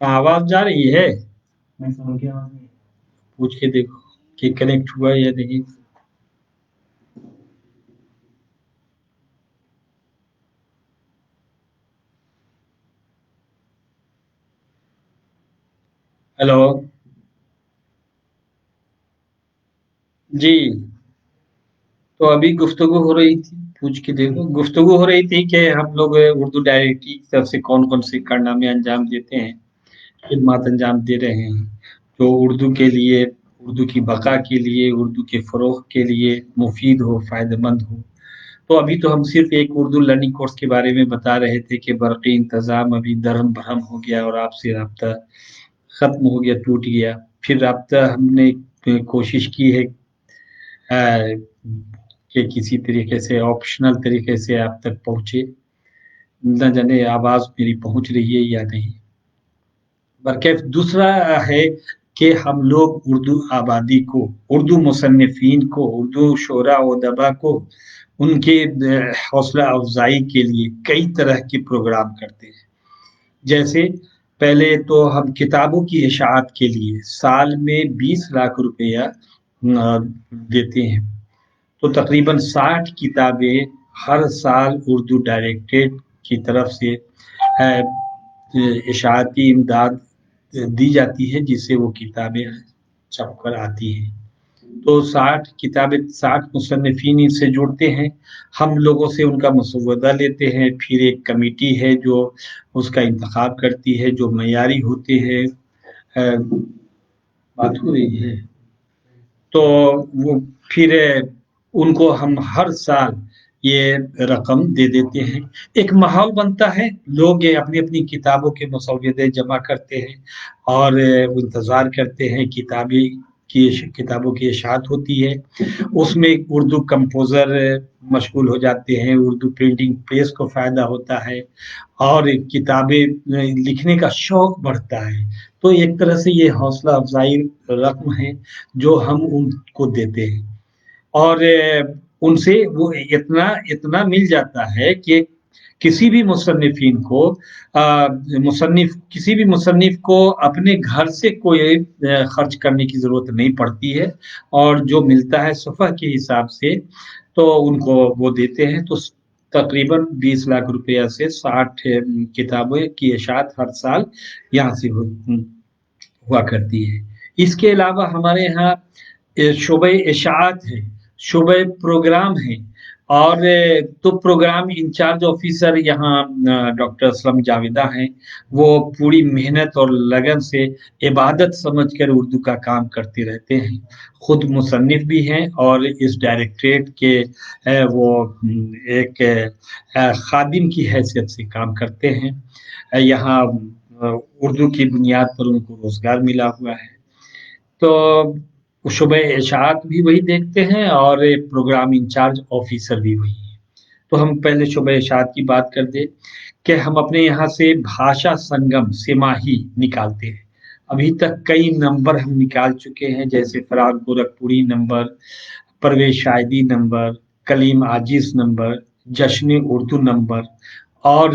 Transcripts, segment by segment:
आवाज जा रही है? मैं सुन के आवाज नहीं। पूछ के देखो कि कनेक्ट हुआ या नहीं। हेलो जी। तो अभी गुफ्तगू हो रही थी, पूछ के देखो। गुफ्तगू हो रही थी कि हम लोग उर्दू डायरेक्टरी की तरफ से कौन कौन से कारनामे अंजाम देते हैं, खिदमत अंजाम दे रहे हैं, जो उर्दू के लिए, उर्दू की बका के लिए, उर्दू के फ़रोग़ के लिए मुफ़ीद हो, फ़ायदेमंद हो। तो अभी तो हम सिर्फ़ एक उर्दू लर्निंग कोर्स के बारे में बता रहे थे कि बरक़ी इंतज़ाम अभी दरहम-बरहम हो गया और आपसे राब्ता ख़त्म हो गया, टूट गया। फिर राब्ता हमने कोशिश की है कि किसी तरीके से ऑप्शनल तरीके से आप तक पहुँचे। न जाने आवाज़ मेरी पहुँच रही है या नहीं। बरकैफ़ दूसरा है कि हम लोग उर्दू आबादी को, उर्दू मुसन्निफ़ीन को, उर्दू शोरा व अदबा को उनके हौसला अफ़ज़ाई के लिए कई तरह के प्रोग्राम करते हैं। जैसे पहले तो हम किताबों की इशाअत के लिए साल में 20 लाख रुपया देते हैं। तो तकरीबन 60 किताबें हर साल उर्दू डायरेक्टरेट की तरफ से इशाअती इमदाद दी जाती है, जिससे वो किताबें छप कर आती हैं। तो 60 किताबें, 60 मुसन्निफ़ीन इससे जुड़ते हैं। हम लोगों से उनका मसवदा लेते हैं, फिर एक कमेटी है जो उसका इंतखाब करती है, जो मयारी होते हैं। बात हो रही है। तो वो फिर उनको हम हर साल ये रकम दे देते हैं। एक माहौल बनता है, लोग अपनी-अपनी किताबों के मसौदे जमा करते हैं और इंतज़ार करते हैं किताबों की इशाअत होती है। उसमें उर्दू कंपोज़र मशगूल हो जाते हैं, उर्दू प्रिंटिंग प्रेस को फ़ायदा होता है और किताबें लिखने का शौक बढ़ता है। तो एक तरह से ये हौसला अफ़ज़ाई रक़्म है जो हम उनको देते हैं और उनसे वो इतना इतना मिल जाता है कि किसी भी मुसन्निफ़ीन को किसी भी मुसन्निफ़ को अपने घर से कोई खर्च करने की ज़रूरत नहीं पड़ती है और जो मिलता है सफ़ह के हिसाब से, तो उनको वो देते हैं। तो तकरीबन 20 लाख रुपया से 60 किताबें की इशाअत हर साल यहाँ से हुआ करती है। इसके अलावा हमारे यहाँ शोबे इशाअत है, शोबे प्रोग्राम है और तो प्रोग्राम इंचार्ज ऑफिसर यहाँ डॉक्टर असलम जावेदा हैं। वो पूरी मेहनत और लगन से इबादत समझकर उर्दू का काम करते रहते हैं। खुद मुसन्निफ भी हैं और इस डायरेक्टरेट के वो एक खादिम की हैसियत से काम करते हैं। यहाँ उर्दू की बुनियाद पर उनको रोज़गार मिला हुआ है। तो शुबे इशाअत भी वही देखते हैं और प्रोग्राम इंचार्ज ऑफिसर भी वही है। तो हम पहले शुबे इशाअत की बात कर दें कि हम अपने यहाँ से भाषा संगम सिमाही निकालते हैं। अभी तक कई नंबर हम निकाल चुके हैं, जैसे फ़राग गोरखपुरी नंबर, परवेज़ शाहिदी नंबर, कलीम आजिज़ नंबर, जश्न उर्दू नंबर और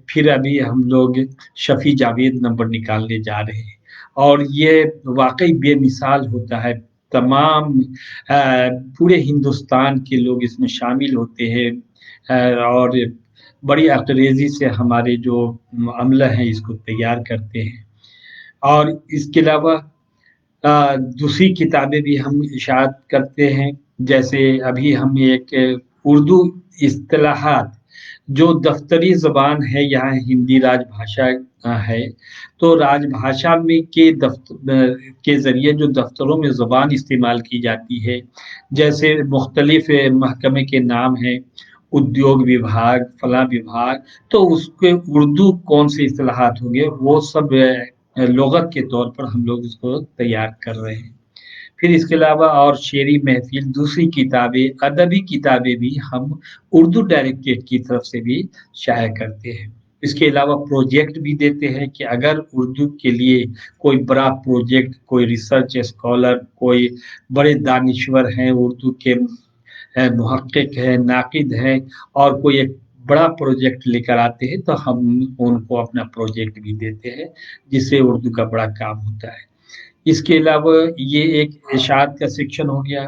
फिर अभी हम लोग शफ़ी जावेद नंबर निकालने जा रहे हैं। और ये वाक़ई बेमिसाल होता है। तमाम पूरे हिंदुस्तान के लोग इसमें शामिल होते हैं और बड़ी अक़रेज़ी से हमारे जो अमला हैं इसको तैयार करते हैं। और इसके अलावा दूसरी किताबें भी हम इशाअत करते हैं, जैसे अभी हम एक उर्दू इस्तिलाहात जो दफ्तरी ज़बान है, यहाँ हिंदी राजभाषा है, तो राजभाषा में के ज़रिए जो दफ्तरों में ज़बान इस्तेमाल की जाती है, जैसे मुख्तलिफ़ महकमे के नाम हैं, उद्योग विभाग, फलाँ विभाग, तो उसके उर्दू कौन से इस्तिलाहात होंगे, वो सब लुग़त के तौर पर हम लोग इसको तैयार कर रहे हैं। फिर इसके अलावा और शेरी महफ़िल, दूसरी किताबें, अदबी किताबें भी हम उर्दू डायरेक्टरेट की तरफ से भी शाया करते हैं। इसके अलावा प्रोजेक्ट भी देते हैं कि अगर उर्दू के लिए कोई बड़ा प्रोजेक्ट, कोई रिसर्च स्कॉलर, कोई बड़े दानिश्वर हैं, उर्दू के मुहक्किक हैं, नाक़िद हैं और कोई एक बड़ा प्रोजेक्ट लेकर आते हैं तो हम उनको अपना प्रोजेक्ट भी देते हैं, जिससे उर्दू का बड़ा काम होता है। इसके अलावा ये एक इरशाद का सेक्शन हो गया।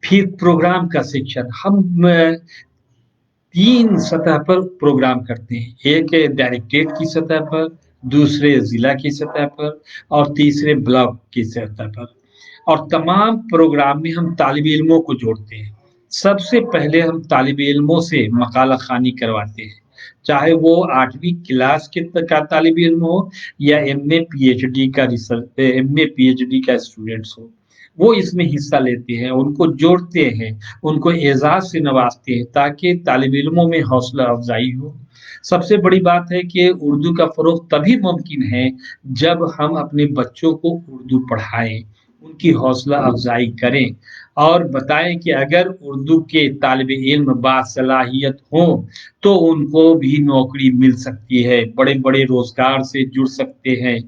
फिर प्रोग्राम का सेक्शन हम 3 सतह पर प्रोग्राम करते हैं। एक है डायरेक्टरेट की सतह पर, दूसरे ज़िला की सतह पर और तीसरे ब्लॉक की सतह पर। और तमाम प्रोग्राम में हम तालिब इल्मों को जोड़ते हैं। सबसे पहले हम तालिब इल्मों से मकाला ख़ानी करवाते हैं, चाहे वो 8वीं क्लास के का तालिब इल्म हो या एमए पीएचडी का एमए पीएचडी का स्टूडेंट्स हो। वो इसमें हिस्सा लेते हैं, उनको जोड़ते हैं, उनको एजाज़ से नवाजते हैं ताकि तालिब इल्मों में हौसला अफजाई हो। सबसे बड़ी बात है कि उर्दू का फ़रोग़ तभी मुमकिन है जब हम अपने बच्चों को उर्दू पढ़ाएं, उनकी हौसला अफजाई करें और बताएं कि अगर उर्दू के तालिब इल्म बासलाहियत हों तो उनको भी नौकरी मिल सकती है, बड़े बड़े रोजगार से जुड़ सकते हैं।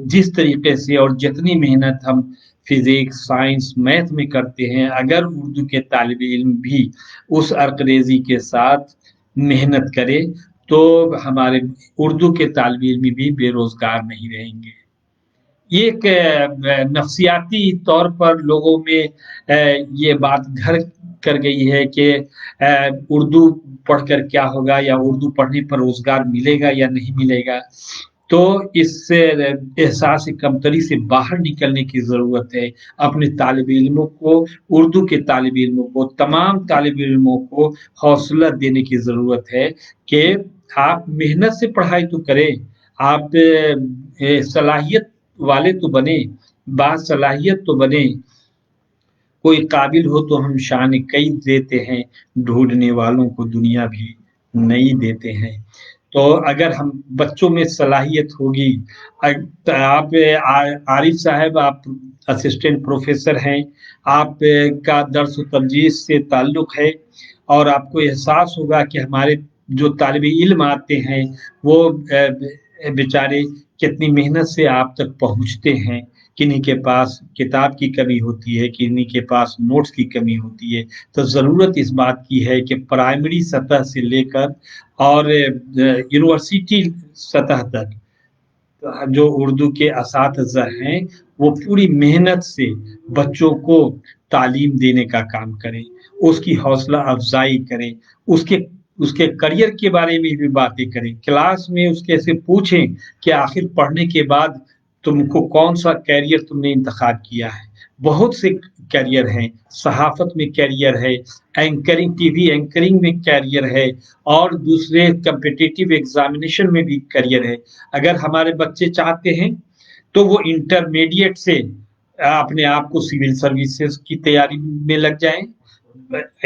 जिस तरीके से और जितनी मेहनत हम फिजिक्स, साइंस, मैथ में करते हैं, अगर उर्दू के तालिब इल्म भी उस अर्करेजी के साथ मेहनत करें तो हमारे उर्दू के तालिब इल्म भी बेरोजगार नहीं रहेंगे। ये एक नफ्सियाती तौर पर लोगों में ये बात घर कर गई है कि उर्दू पढ़कर क्या होगा या उर्दू पढ़ने पर रोजगार मिलेगा या नहीं मिलेगा। तो इस एहसास कमतरी से बाहर निकलने की ज़रूरत है। अपने तालिब इल्मों को, उर्दू के तालिब इल्मों को, तमाम तालिब इल्मों को हौसला देने की ज़रूरत है कि आप मेहनत से पढ़ाई तो करें, आप सलाहियत वाले तो बने, बासलाहियत तो बने। कोई काबिल हो तो हम शान कई देते हैं, ढूँढने वालों को दुनिया भी नई देते हैं। तो अगर हम बच्चों में सलाहियत होगी, आप आरिफ साहब, आप असिस्टेंट प्रोफेसर हैं, आप का दर्स व तदरीस से ताल्लुक़ है और आपको एहसास होगा कि हमारे जो तालिब इल्म आते हैं वो बेचारे कितनी मेहनत से आप तक पहुँचते हैं। किन्हीं के पास किताब की कमी होती है, किन्हीं के पास नोट्स की कमी होती है। तो ज़रूरत इस बात की है कि प्राइमरी सतह से लेकर और यूनिवर्सिटी सतह तक जो उर्दू के असातिज़ा हैं, वो पूरी मेहनत से बच्चों को तालीम देने का काम करें, उसकी हौसला अफ़ज़ाई करें, उसके उसके करियर के बारे में भी बातें करें। क्लास में उसके से पूछें कि आखिर पढ़ने के बाद तुमको कौन-सा करियर तुमने इंतख़ाब किया है। बहुत से करियर हैं, सहाफ़त में करियर है, एंकरिंग, टीवी एंकरिंग में करियर है और दूसरे कॉम्पिटिटिव एग्ज़ामिनेशन में भी करियर है। अगर हमारे बच्चे चाहते हैं, तो वो इंटरमीडिएट से अपने आप को सिविल सर्विसेज़ की तैयारी में लग जाएँ।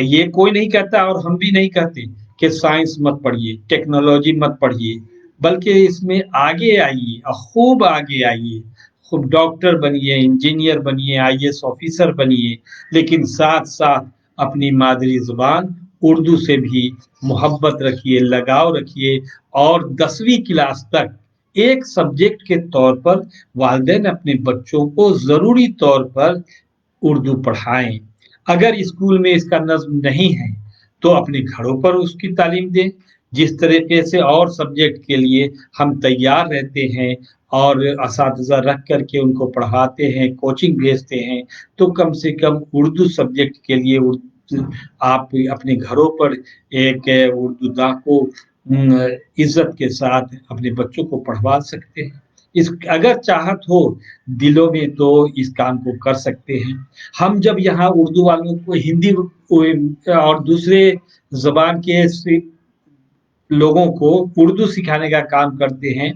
ये कोई नहीं कहता और हम भी नहीं कहते कि साइंस मत पढ़िए, टेक्नोलॉजी मत पढ़िए, बल्कि इसमें आगे आइए और खूब आगे आइए। खूब डॉक्टर बनिए, इंजीनियर बनिए, आईएएस ऑफिसर बनिए, लेकिन साथ-साथ अपनी मादरी ज़ुबान उर्दू से भी मोहब्बत रखिए, लगाव रखिए और 10वीं क्लास तक एक सब्जेक्ट के तौर पर वालिदैन अपने बच्चों को ज़रूरी तौर पर उर्दू पढ़ाएँ। अगर स्कूल में इसका नज़्म नहीं है, तो अपने घरों पर उसकी तालीम दें। जिस तरीके से और सब्जेक्ट के लिए हम तैयार रहते हैं और असातिज़ा रख कर के उनको पढ़ाते हैं, कोचिंग भेजते हैं, तो कम से कम उर्दू सब्जेक्ट के लिए आप अपने घरों पर एक उर्दूदा को इज़्ज़त के साथ अपने बच्चों को पढ़वा सकते हैं। इस अगर चाहत हो दिलों में तो इस काम को कर सकते हैं। हम जब यहाँ उर्दू वालों को हिंदी और दूसरे ज़बान के लोगों को उर्दू सिखाने का काम करते हैं,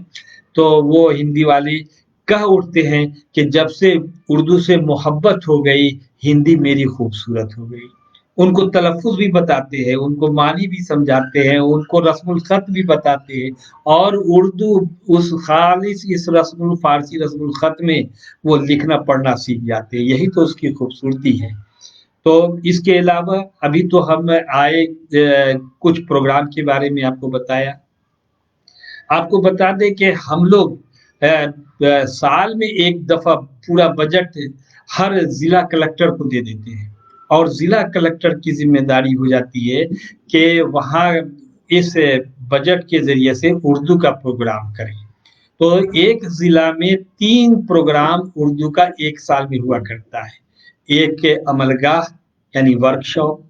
तो वो हिंदी वाले कह उठते हैं कि जब से उर्दू से मोहब्बत हो गई, हिंदी मेरी खूबसूरत हो गई। उनको तलफ़्फ़ुज़ भी बताते हैं, उनको मानी भी समझाते हैं, उनको रस्मुल ख़त भी बताते हैं और उर्दू उस ख़ालिस इस फ़ारसी रस्मुल ख़त में वो लिखना पढ़ना सीख जाते हैं। यही तो उसकी खूबसूरती है। तो इसके अलावा अभी तो हम आए कुछ प्रोग्राम के बारे में आपको बताया। आपको बता दें कि हम लोग साल में एक दफ़ा पूरा बजट हर ज़िला कलेक्टर को दे देते हैं और ज़िला कलेक्टर की ज़िम्मेदारी हो जाती है कि वहाँ इस बजट के ज़रिए से उर्दू का प्रोग्राम करें। तो एक ज़िला में 3 प्रोग्राम उर्दू का एक साल में हुआ करता है। एक अमलगाह यानी वर्कशॉप,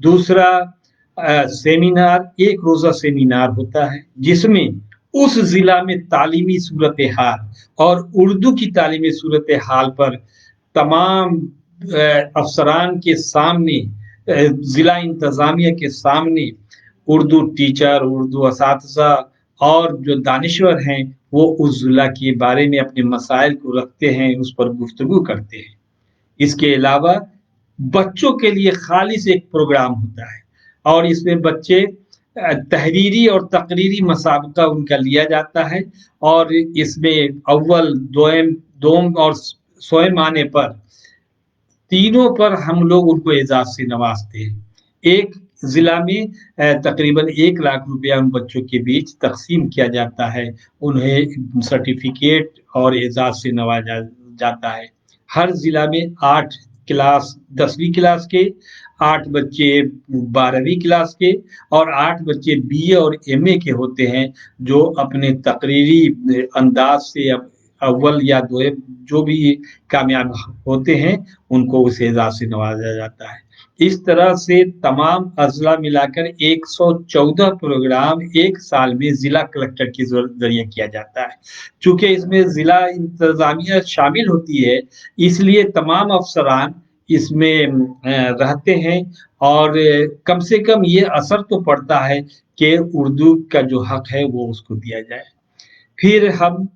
दूसरा सेमिनार, एक रोज़ा सेमिनार होता है जिसमें उस ज़िला में तालीमी सूरत-ए-हाल और उर्दू की तालीमी सूरत-ए-हाल पर तमाम अफ़सरान के सामने, ज़िला इंतज़ामिया के सामने उर्दू टीचर, उर्दू असातिज़ा और जो दानिश्वर हैं, वो उस ज़िला के बारे में अपने मसाइल को रखते हैं, उस पर गुफ्तगू करते हैं। इसके अलावा बच्चों के लिए खालिस एक प्रोग्राम होता है और इसमें बच्चे तहरीरी और तकरीरी मुसाबका उनका लिया जाता है और इसमें अव्वल, दोम और सोएम आने पर तीनों पर हम लोग उनको एजाज से नवाजते हैं। एक जिला में तकरीबन 1 लाख रुपया उन बच्चों के बीच तकसीम किया जाता है, उन्हें सर्टिफिकेट और एजाज से नवाजा जाता है। हर जिला में 8 क्लास 10वीं क्लास के, 8 बच्चे 12वीं क्लास के और 8 बच्चे बीए और एमए के होते हैं, जो अपने तकरीरी अंदाज से अव्वल या दोयम जो भी कामयाब होते हैं, उनको उस एजाज से नवाजा जाता है। इस तरह से तमाम अज़ला मिलाकर 114 प्रोग्राम एक साल में ज़िला कलेक्टर के ज़रिए किया जाता है। चूँकि इसमें ज़िला इंतज़ामिया शामिल होती है, इसलिए तमाम अफ़सरान इसमें रहते हैं और कम से कम ये असर तो पड़ता है कि उर्दू का जो हक़ है वो उसको दिया जाए। फिर हम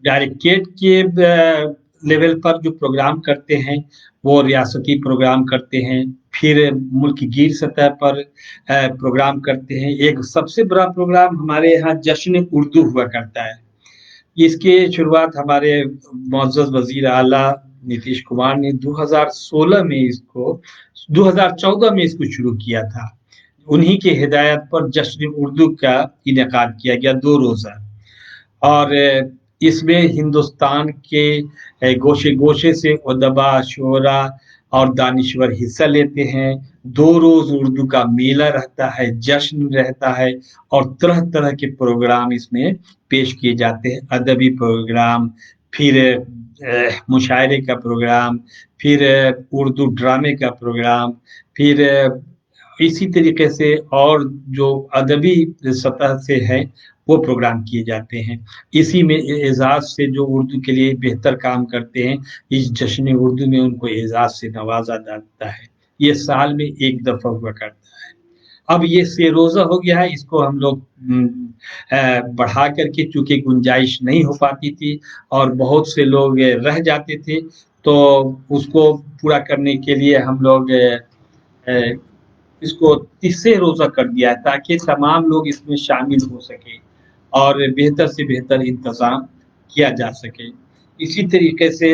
डायरेक्टरेट के लेवल पर जो प्रोग्राम करते हैं, वो रियासती प्रोग्राम करते हैं, फिर मुल्क गिर सतह पर प्रोग्राम करते हैं। एक सबसे बड़ा प्रोग्राम हमारे यहाँ जश्न उर्दू हुआ करता है। इसकी शुरुआत हमारे मुअज़्ज़ज़ वज़ीर आला नीतीश कुमार ने 2014 में इसको शुरू किया था। उन्हीं की हिदायत पर जश्न उर्दू का इनेकाद किया गया 2 रोज़ा और इसमें हिंदुस्तान के गोशे-गोशे से उदबा, शुअरा और दानिश्वर हिस्सा लेते हैं। 2 रोज़ उर्दू का मेला रहता है, जश्न रहता है और तरह-तरह के प्रोग्राम इसमें पेश किए जाते हैं। अदबी प्रोग्राम, फिर मुशायरे का प्रोग्राम, फिर उर्दू ड्रामे का प्रोग्राम, फिर इसी तरीके से और जो अदबी सतह से है, वो प्रोग्राम किए जाते हैं। इसी में एजाज़ से जो उर्दू के लिए बेहतर काम करते हैं, इस जश्न उर्दू में उनको एजाज़ से नवाजा जाता है। ये साल में 1 दफ़ा हुआ करता है। अब ये 6 रोज़ा हो गया है, इसको हम लोग बढ़ा करके, चूँकि गुंजाइश नहीं हो पाती थी और बहुत से लोग रह जाते थे, तो उसको पूरा करने के लिए हम लोग इसको 30 रोज़ा कर दिया है ताकि तमाम लोग इसमें शामिल हो सकें और बेहतर से बेहतर इंतज़ाम किया जा सके। इसी तरीके से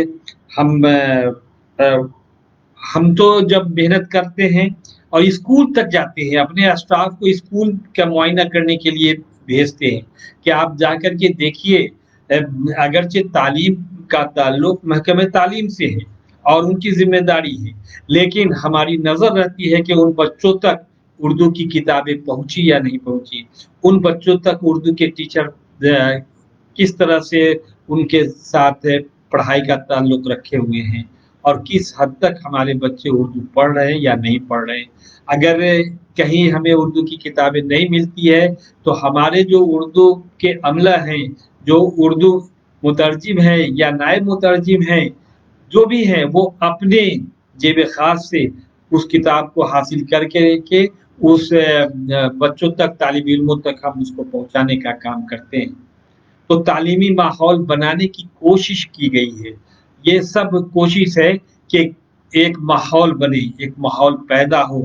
हम तो जब मेहनत करते हैं और स्कूल तक जाते हैं, अपने स्टाफ को स्कूल का मुआयना करने के लिए भेजते हैं कि आप जाकर के देखिए, अगरचे तालीम का ताल्लुक महकमे तालीम से है और उनकी ज़िम्मेदारी है, लेकिन हमारी नज़र रहती है कि उन बच्चों तक उर्दू की किताबें पहुँची या नहीं पहुँची, उन बच्चों तक उर्दू के टीचर किस तरह से उनके साथ पढ़ाई का ताल्लुक रखे हुए हैं और किस हद तक हमारे बच्चे उर्दू पढ़ रहे हैं या नहीं पढ़ रहे हैं। अगर कहीं हमें उर्दू की किताबें नहीं मिलती है, तो हमारे जो उर्दू के अमला हैं, जो उर्दू मुतरजिम हैं या नायब मुतरजिम हैं, जो भी हैं, वो अपने जेब ख़ास से उस किताब को हासिल करके उस बच्चों तक, तालिब इल्मों तक हम उसको पहुँचाने का काम करते हैं। तो तालीमी माहौल बनाने की कोशिश की गई है। ये सब कोशिश है कि एक माहौल बने, एक माहौल पैदा हो,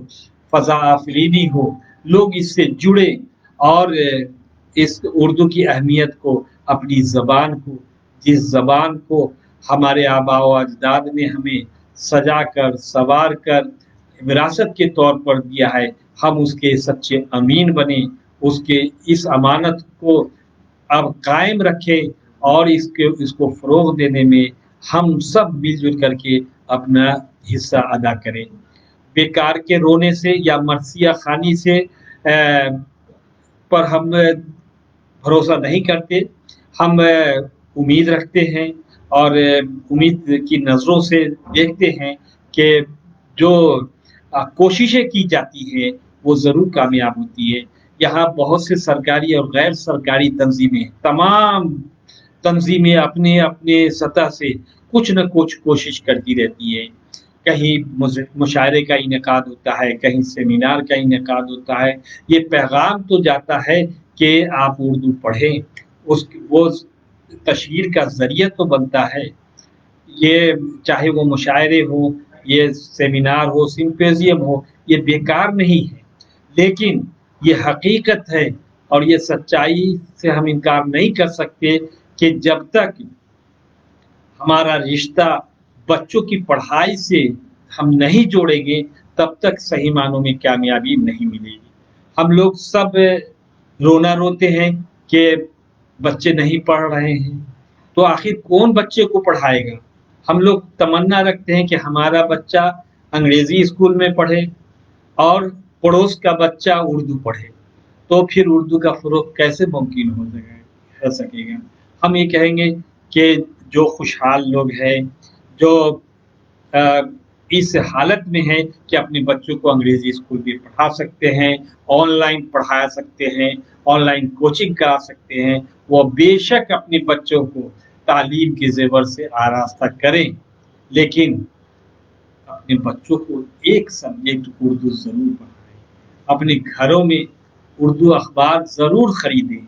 फ़ज़ा आफ़रीनी हो, लोग इससे जुड़े और इस उर्दू की अहमियत को, अपनी ज़बान को, जिस ज़बान को हमारे आबा-ओ-अजदाद ने हमें सजा कर, सँवार कर विरासत के तौर पर दिया है, हम उसके सच्चे अमीन बने, उसके इस अमानत को अब कायम रखें और इसको फ़रोग़ देने में हम सब मिल-जुल करके अपना हिस्सा अदा करें। बेकार के रोने से या मरसिया ख़ानी से पर हम भरोसा नहीं करते। हम उम्मीद रखते हैं और उम्मीद की नज़रों से देखते हैं कि जो कोशिशें की जाती हैं वो ज़रूर कामयाब होती है। यहाँ बहुत से सरकारी और गैर सरकारी तंजीमें, तमाम तंजीमें अपने अपने सतह से कुछ न कुछ कोशिश करती रहती है। कहीं मुशायरे का इनेकाद होता है, कहीं सेमिनार का इनेकाद होता है। ये पैगाम तो जाता है कि आप उर्दू पढ़ें, उस वो तशहीर का ज़रिया तो बनता है। ये चाहे वो मुशायरे हो, ये सेमिनार हो, सिम्पोजियम हो, ये बेकार नहीं है। लेकिन ये हकीकत है और ये सच्चाई से हम इनकार नहीं कर सकते कि जब तक हमारा रिश्ता बच्चों की पढ़ाई से हम नहीं जोड़ेंगे, तब तक सही मानों में कामयाबी नहीं मिलेगी। हम लोग सब रोना रोते हैं कि बच्चे नहीं पढ़ रहे हैं, तो आखिर कौन बच्चे को पढ़ाएगा? हम लोग तमन्ना रखते हैं कि हमारा बच्चा अंग्रेजी स्कूल में पढ़े और पड़ोस का बच्चा उर्दू पढ़े, तो फिर उर्दू का फ़रोग़ कैसे मुमकिन हो सकेगा? हम ये कहेंगे कि जो खुशहाल लोग हैं, जो अ, इस हालत में हैं कि अपने बच्चों को अंग्रेजी स्कूल भी पढ़ा सकते हैं, ऑनलाइन पढ़ा सकते हैं, ऑनलाइन कोचिंग करा सकते हैं, वो बेशक अपने बच्चों को तालीम के ज़ेवर से आरास्ता करें, लेकिन अपने बच्चों को एक सब्जेक्ट उर्दू ज़रूर पढ़ाएँ। अपने घरों में उर्दू अखबार ज़रूर खरीदें,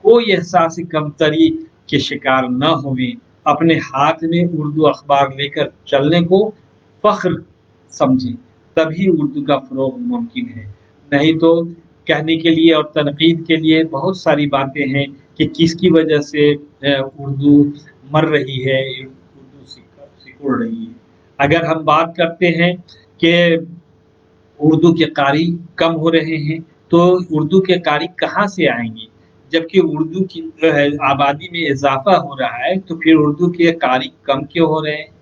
कोई एहसास कमतरी के शिकार न होवें, अपने हाथ में उर्दू अखबार लेकर चलने को फ़ख्र समझें, तभी उर्दू का फ़रोग़ मुमकिन है। नहीं तो कहने के लिए और तनक़ीद के लिए बहुत सारी बातें हैं कि किसकी वजह से उर्दू मर रही है, उर्दू सिकुड़ रही है। अगर हम बात करते हैं कि उर्दू के कारी कम हो रहे हैं, तो उर्दू के कारी कहाँ से आएँगे? जबकि उर्दू की जो है आबादी में इज़ाफ़ा हो रहा है, तो फिर उर्दू के कारी कम क्यों हो रहे हैं?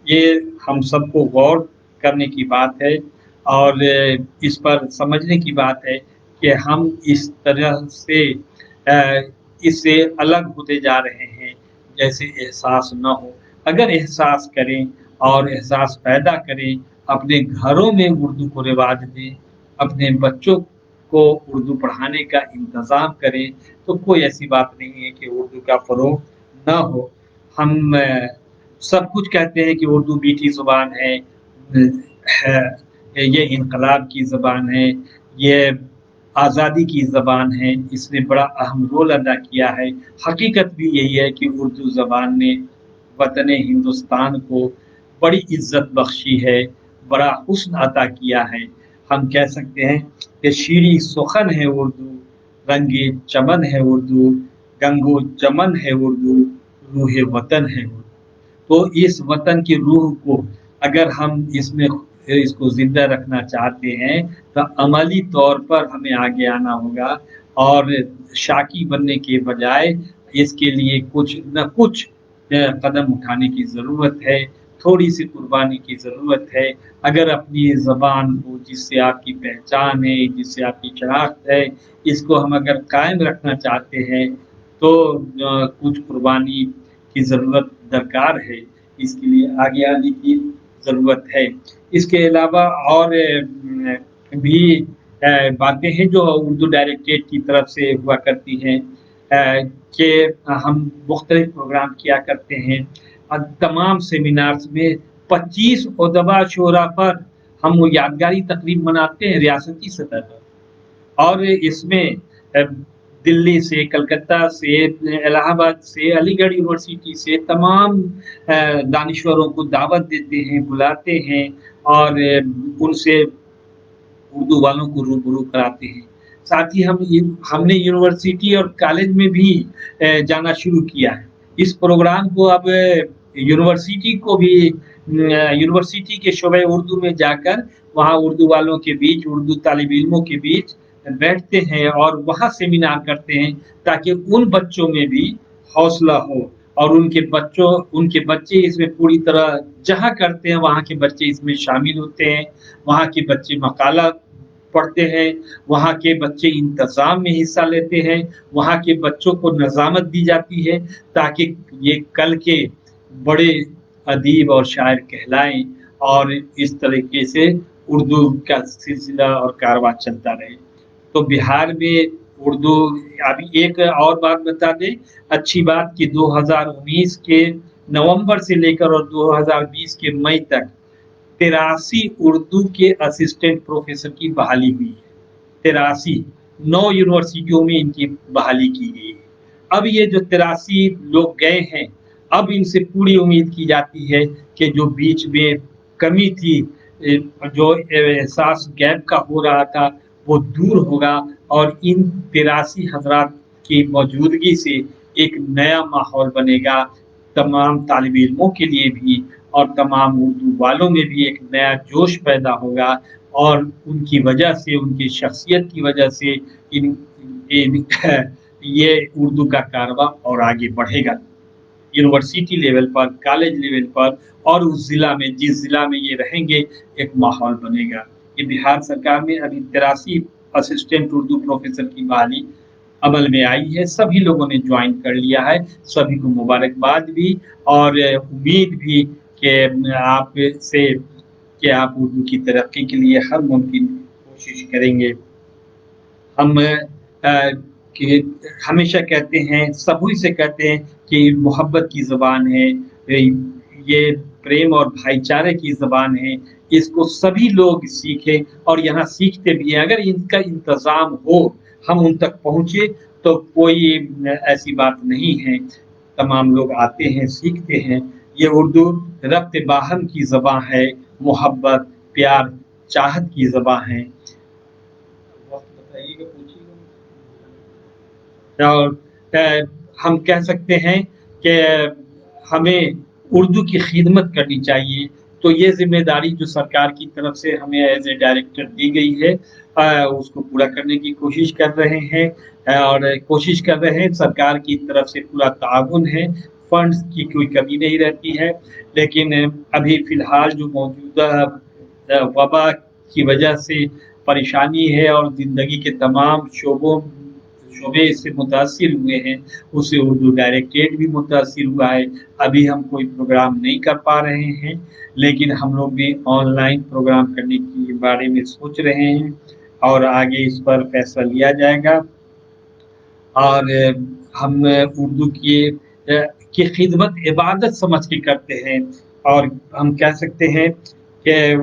ये हम सबको गौर करने की बात है और इस पर समझने की बात है कि हम इस तरह से इससे अलग होते जा रहे हैं, जैसे एहसास न हो। अगर एहसास करें और एहसास पैदा करें, अपने घरों में उर्दू को रिवाज दें, अपने बच्चों को उर्दू पढ़ाने का इंतज़ाम करें, तो कोई ऐसी बात नहीं है कि उर्दू का फ़रोग़ ना हो। हम सब कुछ कहते हैं कि उर्दू मीठी ज़ुबान है, ये इनकलाब की ज़बान है, ये आज़ादी की ज़बान है, इसने बड़ा अहम रोल अदा किया है। हकीकत भी यही है कि उर्दू ज़बान ने वतन हिंदुस्तान को बड़ी इज़्ज़त बख्शी है, बड़ा हुस्न अता किया है। हम कह सकते हैं कि शीरी सुख़न है उर्दू, रंगे चमन है उर्दू, गंगो चमन है उर्दू, रूहे वतन है उर्दू। तो इस वतन की रूह को अगर हम इसको ज़िंदा रखना चाहते हैं, तो अमली तौर पर हमें आगे आना होगा और शाकी बनने के बजाय इसके लिए कुछ न कुछ कदम उठाने की ज़रूरत है, थोड़ी-सी कुर्बानी की ज़रूरत है। अगर अपनी ज़बान को जिससे आपकी पहचान है, जिससे आपकी शनाख्त है, इसको हम अगर कायम रखना चाहते हैं, तो कुछ कुर्बानी की ज़रूरत दरकार है, इसके लिए आगे आने की ज़रूरत है। इसके अलावा और भी बातें हैं जो उर्दू डायरेक्टरेट की तरफ से हुआ करती हैं कि हम मुख्तलिफ़ प्रोग्राम किया करते हैं और तमाम सेमिनार्स में 25 उदबा शोरा पर हम वो यादगारी तकरीब मनाते हैं रियासती सतह पर और इसमें दिल्ली से, कलकत्ता से, इलाहाबाद से, अलीगढ़ यूनिवर्सिटी से तमाम दानिश्वरों को दावत देते हैं, बुलाते हैं और उनसे उर्दू वालों को रूबरू कराते हैं। साथ ही हमने यूनिवर्सिटी और कॉलेज में भी जाना शुरू किया है। इस प्रोग्राम को अब यूनिवर्सिटी को भी यूनिवर्सिटी के शोबे उर्दू में जाकर वहाँ उर्दू वालों के बीच, उर्दू तालिब इल्मों के बीच बैठते हैं और वहाँ सेमिनार करते हैं ताकि उन बच्चों में भी हौसला हो और उनके बच्चे इसमें पूरी तरह जहाँ करते हैं वहाँ के बच्चे इसमें शामिल होते हैं। वहाँ के बच्चे मकाला पढ़ते हैं, वहाँ के बच्चे इंतज़ाम में हिस्सा लेते हैं, वहाँ के बच्चों को नज़ामत दी जाती है ताकि ये कल के बड़े अदीब और शायर कहलाएँ और इस तरीके से उर्दू का सिलसिला और कारवां चलता रहे। तो बिहार में उर्दू अभी एक और बात बता दें, अच्छी बात कि 2019 के नवंबर से लेकर और 2020 के मई तक 83 उर्दू के असिस्टेंट प्रोफेसर की बहाली हुई है। 83 9 यूनिवर्सिटियों में इनकी बहाली की गई है। अब ये जो 83 लोग गए हैं, अब इनसे पूरी उम्मीद की जाती है कि जो बीच में कमी थी, जो एहसास गैप का हो रहा था, वो दूर होगा और इन 83 हजरात की मौजूदगी से एक नया माहौल बनेगा तमाम तालिब इल्मों के लिए भी और तमाम उर्दू वालों में भी एक नया जोश पैदा होगा और उनकी वजह से, उनकी शख्सियत की वजह से इन ये उर्दू का कारवां और आगे बढ़ेगा। यूनिवर्सिटी लेवल पर, कॉलेज लेवल पर और उस ज़िला में, जिस ज़िला में ये रहेंगे, एक माहौल बनेगा। ये बिहार सरकार में अभी 83 असिस्टेंट उर्दू प्रोफेसर की बहाली अमल में आई है। सभी लोगों ने ज्वाइन कर लिया है, सभी को मुबारकबाद भी और उम्मीद भी कि आप उर्दू की तरक्की के लिए हर मुमकिन कोशिश करेंगे। हम कि हमेशा कहते हैं, सभी से कहते हैं कि मोहब्बत की ज़बान है, ये प्रेम और भाईचारे की ज़बान है, इसको सभी लोग सीखें और यहाँ सीखते भी हैं। अगर इनका इंतज़ाम हो, हम उन तक पहुँचे तो कोई ऐसी बात नहीं है, तमाम लोग आते हैं, सीखते हैं। ये उर्दू रब्त बाहम की ज़बान है, मोहब्बत, प्यार, चाहत की ज़बान है। वक़्त बताइएगा, पूछिएगा। और हम कह सकते हैं कि हमें उर्दू की खिदमत करनी चाहिए, तो ये ज़िम्मेदारी जो सरकार की तरफ से हमें एज़ ए डायरेक्टर दी गई है, उसको पूरा करने की कोशिश कर रहे हैं और कोशिश कर रहे हैं। सरकार की तरफ से पूरा ताउन है, फंड्स की कोई कमी नहीं रहती है, लेकिन अभी फ़िलहाल जो मौजूदा वबा की वजह से परेशानी है और ज़िंदगी के तमाम शोबे इससे मुतासिर हुए हैं, उससे उर्दू डायरेक्टरेट भी मुतासिर हुआ है। अभी हम कोई प्रोग्राम नहीं कर पा रहे हैं, लेकिन हम लोग भी ऑनलाइन प्रोग्राम करने के बारे में सोच रहे हैं और आगे इस पर फैसला लिया जाएगा। और हम उर्दू की खिदमत इबादत समझ के करते हैं और हम कह सकते हैं कि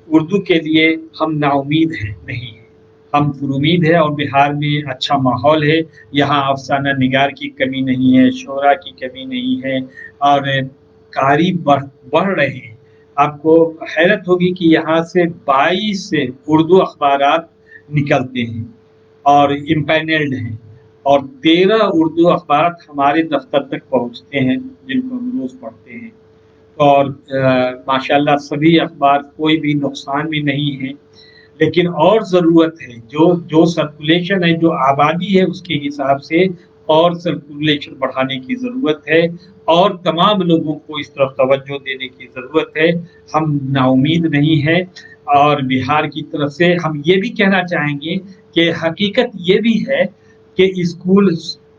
उर्दू के लिए हम नाउमीद हैं नहीं हैं, हम पुरुमीद है और बिहार में अच्छा माहौल है। यहाँ अफसाना निगार की कमी नहीं है, शोरा की कमी नहीं है और कारी बढ़ रहे हैं। आपको हैरत होगी कि यहाँ से 22 उर्दू अखबारात निकलते हैं और इम्पैनल्ड हैं और 13 उर्दू अखबारात हमारे दफ्तर तक पहुँचते हैं, जिनको हम रोज़ पढ़ते हैं। और माशाल्लाह सभी अखबार कोई भी नुकसान में नहीं है, लेकिन और ज़रूरत है, जो सर्कुलेशन है, जो आबादी है, उसके हिसाब से और सर्कुलेशन बढ़ाने की ज़रूरत है और तमाम लोगों को इस तरफ तवज्जो देने की ज़रूरत है। हम नाउम्मीद नहीं हैं और बिहार की तरफ से हम ये भी कहना चाहेंगे कि हकीकत ये भी है कि स्कूल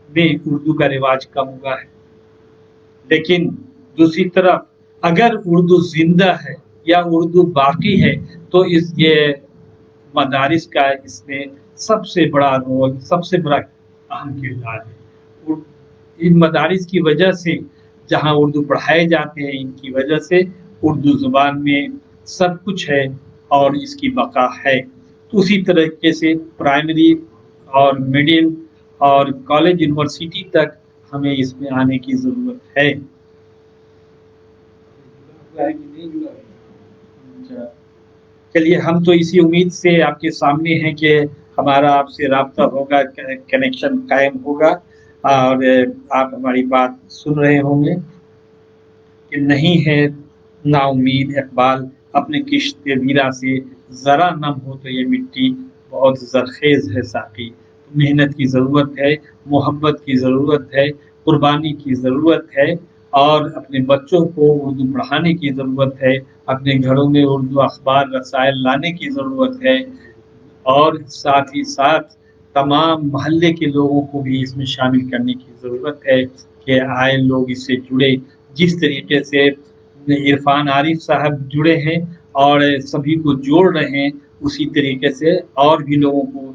में उर्दू का रिवाज कम हुआ है, लेकिन दूसरी तरफ अगर उर्दू ज़िंदा है या उर्दू बाकी है, तो ये मदारिस का इसमें सबसे बड़ा रोल, सबसे बड़ा अहम किरदार है। इन मदारिस की वजह से जहाँ उर्दू पढ़ाए जाते हैं, इनकी वजह से उर्दू ज़ुबान में सब कुछ है और इसकी बका है। तो उसी तरीके से प्राइमरी और मिडिल और कॉलेज, यूनिवर्सिटी तक हमें इसमें आने की ज़रूरत है। चलिए, हम तो इसी उम्मीद से आपके सामने हैं कि हमारा आपसे राब्ता होगा, कनेक्शन कायम होगा और आप हमारी बात सुन रहे होंगे कि नहीं है नाउम्मीद इकबाल अपने किश्ते वीरा से, ज़रा नम हो तो ये मिट्टी बहुत ज़रख़ेज़ है साक़ी। मेहनत की ज़रूरत है, मोहब्बत की ज़रूरत है, कुर्बानी की ज़रूरत है और अपने बच्चों को उर्दू पढ़ाने की ज़रूरत है, अपने घरों में उर्दू अखबार रसायल लाने की ज़रूरत है और साथ ही साथ तमाम मोहल्ले के लोगों को भी इसमें शामिल करने की ज़रूरत है कि आए लोग इससे जुड़े। जिस तरीके से इरफान आरिफ साहब जुड़े हैं और सभी को जोड़ रहे हैं, उसी तरीके से और भी लोगों को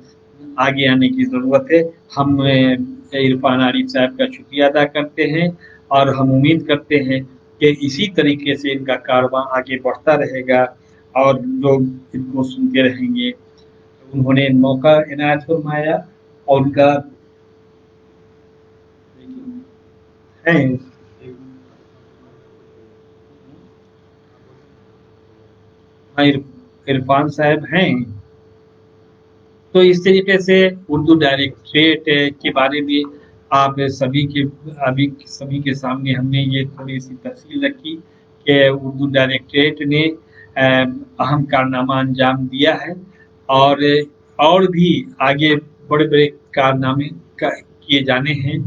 आगे आने की ज़रूरत है। हम इरफान आरिफ साहब का शुक्रिया अदा करते हैं और हम उम्मीद करते हैं कि इसी तरीके से इनका कारवां आगे बढ़ता रहेगा और लोग इनको सुनते रहेंगे। उन्होंने मौका इनायत फरमाया और उनका है हाँ, इरफान साहब हैं। तो इस तरीके से उर्दू डायरेक्टरेट के बारे में आप सभी के अभी सभी के सामने हमने ये थोड़ी सी तफसील रखी कि उर्दू डायरेक्टरेट ने अहम कारनामा अंजाम दिया है और और भी आगे बड़े-बड़े कारनामे किए जाने हैं।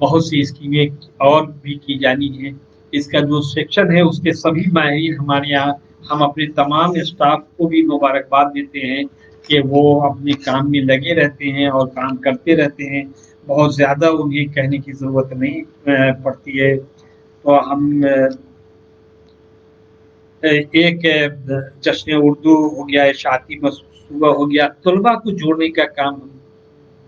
बहुत सी स्कीमें और भी की जानी हैं। इसका जो सेक्शन है उसके सभी माहिर हमारे यहाँ हम अपने तमाम स्टाफ को भी मुबारकबाद देते हैं कि वो अपने काम में लगे रहते हैं और काम करते रहते हैं। बहुत ज़्यादा उन्हें कहने की ज़रूरत नहीं पड़ती है। तो हम एक जश्न उर्दू हो गया, इशाअती मसूबा हो गया, तलबा को जोड़ने का काम हम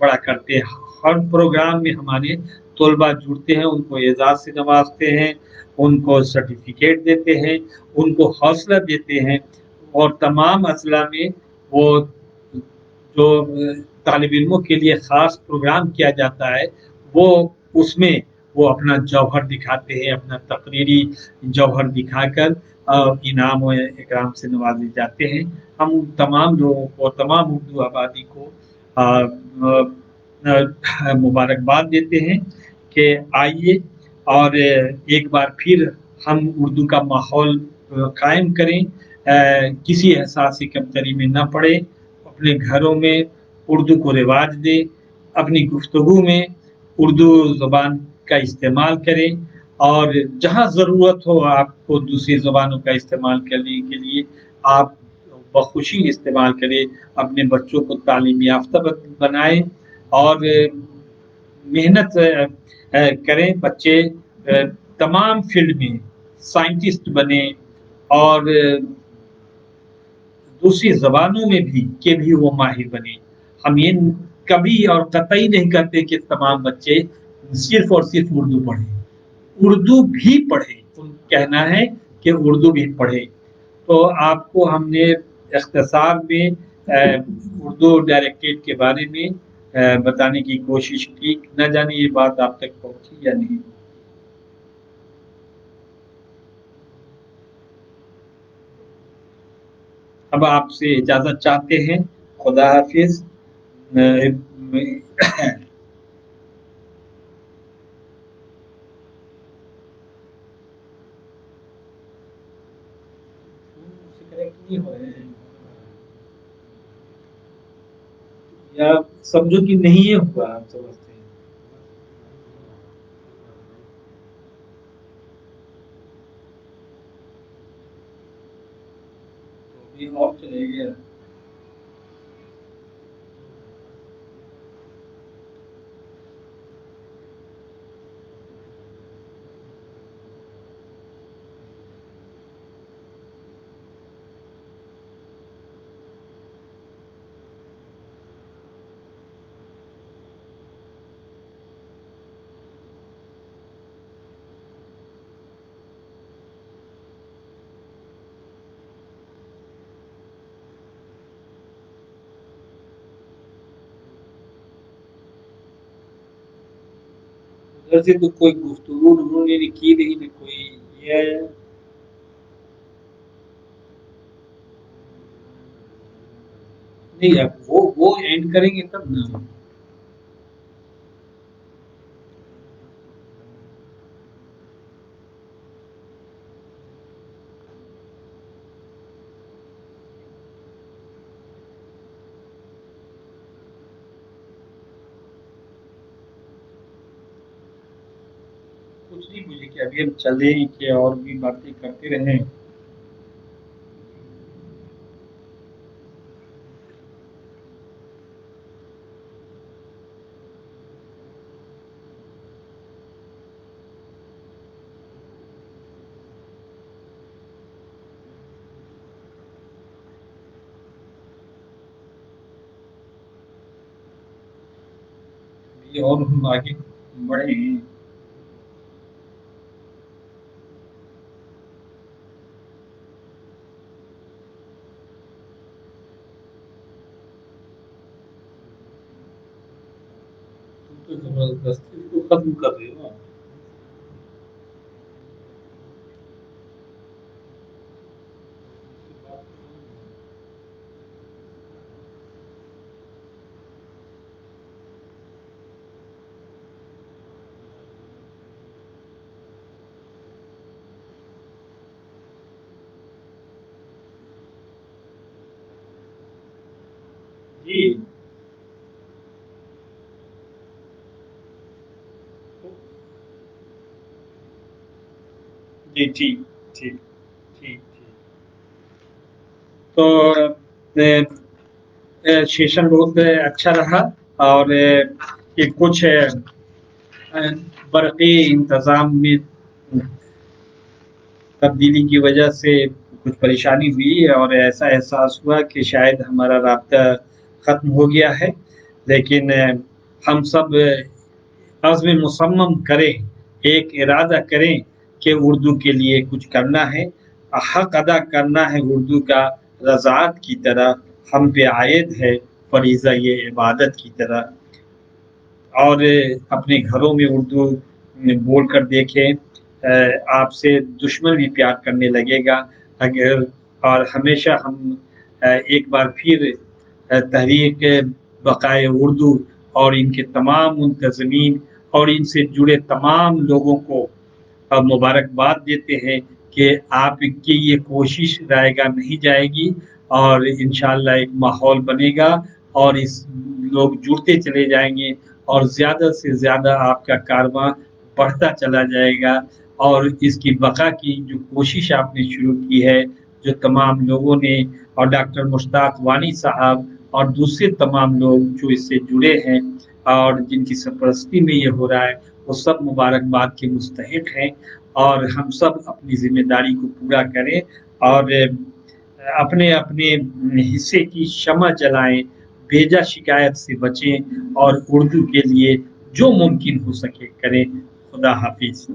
बड़ा करते हैं। हर प्रोग्राम में हमारे तलबा जुड़ते हैं, उनको एजाज़ से नवाजते हैं, उनको सर्टिफिकेट देते हैं, उनको हौसला देते हैं और तमाम अज़ला में वो जो तालिब इल्मों के लिए ख़ास प्रोग्राम किया जाता है, वो उसमें वो अपना जौहर दिखाते हैं, अपना तकरीरी जौहर दिखाकर इनाम व इकराम से नवाजे जाते हैं। हम तमाम लोगों को, तमाम उर्दू आबादी को मुबारकबाद देते हैं कि आइए और एक बार फिर हम उर्दू का माहौल कायम करें, किसी एहसास की कमतरी में न पड़े, अपने घरों में उर्दू को रिवाज दें, अपनी गुफ्तगू में उर्दू ज़ुबान का इस्तेमाल करें और जहाँ ज़रूरत हो आपको दूसरी ज़ुबानों का इस्तेमाल करने के लिए आप बख़ुशी इस्तेमाल करें, अपने बच्चों को तालीम याफ़्ता बनाएँ और मेहनत करें बच्चे तमाम फ़ील्ड में साइंटिस्ट बने और दूसरी ज़बानों में भी वो माहिर बने। हम ये कभी और कतई नहीं कहते कि तमाम बच्चे सिर्फ़ और सिर्फ़ उर्दू पढ़ें। उर्दू भी पढ़ें, कहना है कि उर्दू भी पढ़ें। तो आपको हमने इख्तिसार में उर्दू डायरेक्टरेट के बारे में बताने की कोशिश की, न जाने ये बात आप तक पहुँची या नहीं। अब आपसे इजाज़त चाहते हैं। खुदा हाफ़िज़। करेक्ट नहीं हो रहे हैं या समझो कि नहीं ये हुआ, आप समझते हैं। तो अभी और चले गया। उधर से तो कोई गुफ्तगू उन्होंने की नहीं, ना कोई ये आया। नहीं, अब वो एंड करेंगे तब ना। कुछ नहीं, मुझे कि अभी हम चले कि और भी बातें करते रहें। अभी और हम आगे बढ़े हैं। तुम तो जबरदस्ती इसको खत्म कर रहे हो। जी जी, ठीक ठीक ठीक ठीक। तो सेशन बहुत अच्छा रहा। और ये कुछ बरक़ी इंतज़ाम में तब्दीली की वजह से कुछ परेशानी हुई और ऐसा एहसास हुआ कि शायद हमारा राब्ता ख़त्म हो गया है। लेकिन हम सब अज़्म मुसम्मम करें, एक इरादा करें कि उर्दू के लिए कुछ करना है, हक़ अदा करना है उर्दू का, रज़ाअत की तरह हम पे आयद है, फ़रीज़ा ये इबादत की तरह। और अपने घरों में उर्दू बोल कर देखें। आपसे दुश्मन भी प्यार करने लगेगा अगर। और हमेशा हम एक बार फिर तहरीक बक़ाए उर्दू और इनके तमाम मुंतज़मीन और इनसे जुड़े तमाम लोगों को मुबारकबाद देते हैं कि आपकी ये कोशिश रायगा नहीं जाएगी और इंशाअल्लाह एक माहौल बनेगा और इस लोग जुड़ते चले जाएंगे और ज़्यादा से ज़्यादा आपका कारवां बढ़ता चला जाएगा। और इसकी बका की जो कोशिश आपने शुरू की है, जो तमाम लोगों ने और डॉक्टर मुश्ताक वानी साहब और दूसरे तमाम लोग जो इससे जुड़े हैं और जिनकी सरपरस्ती में ये हो रहा है, वो सब मुबारकबाद के मुस्तहिक हैं। और हम सब अपनी ज़िम्मेदारी को पूरा करें और अपने-अपने हिस्से की शमع जलाएँ, बेजा शिकायत से बचें और उर्दू के लिए जो मुमकिन हो सके करें। खुदा हाफ़िज़।